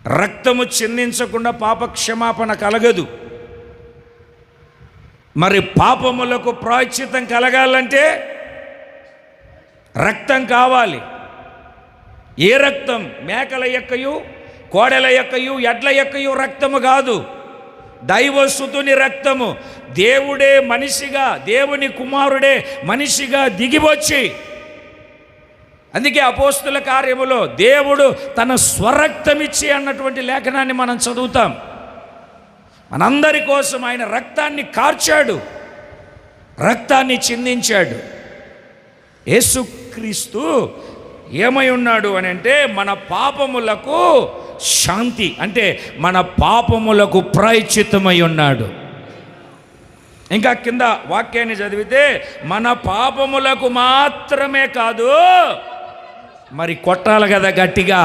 రక్తము చిందించకుండా పాపక్షమాపణ కలగదు. మరి పాపములకు ప్రాయశ్చిత్తం కలగాలంటే రక్తం కావాలి. ఏ రక్తం? మేకల యొక్కయు కోడెల యొక్కయు ఎడ్ల యొక్కయు రక్తము కాదు, దైవసుతుని రక్తము. దేవుడే మనిషిగా, దేవుని కుమారుడే మనిషిగా దిగివచ్చి, అందుకే అపోస్తుల కార్యములో దేవుడు తన స్వరక్తమిచ్చి అన్నటువంటి లేఖనాన్ని మనం చదువుతాం. మనందరి కోసం ఆయన రక్తాన్ని కార్చాడు, రక్తాన్ని చిందించాడు. యేసుక్రీస్తు ఏమై ఉన్నాడు అని అంటే మన పాపములకు శాంతి, అంటే మన పాపములకు ప్రాయశ్చిత్తమై ఉన్నాడు. ఇంకా కింద వాక్యాన్ని చదివితే మన పాపములకు మాత్రమే కాదు, మరి కొట్టాలి కదా గట్టిగా,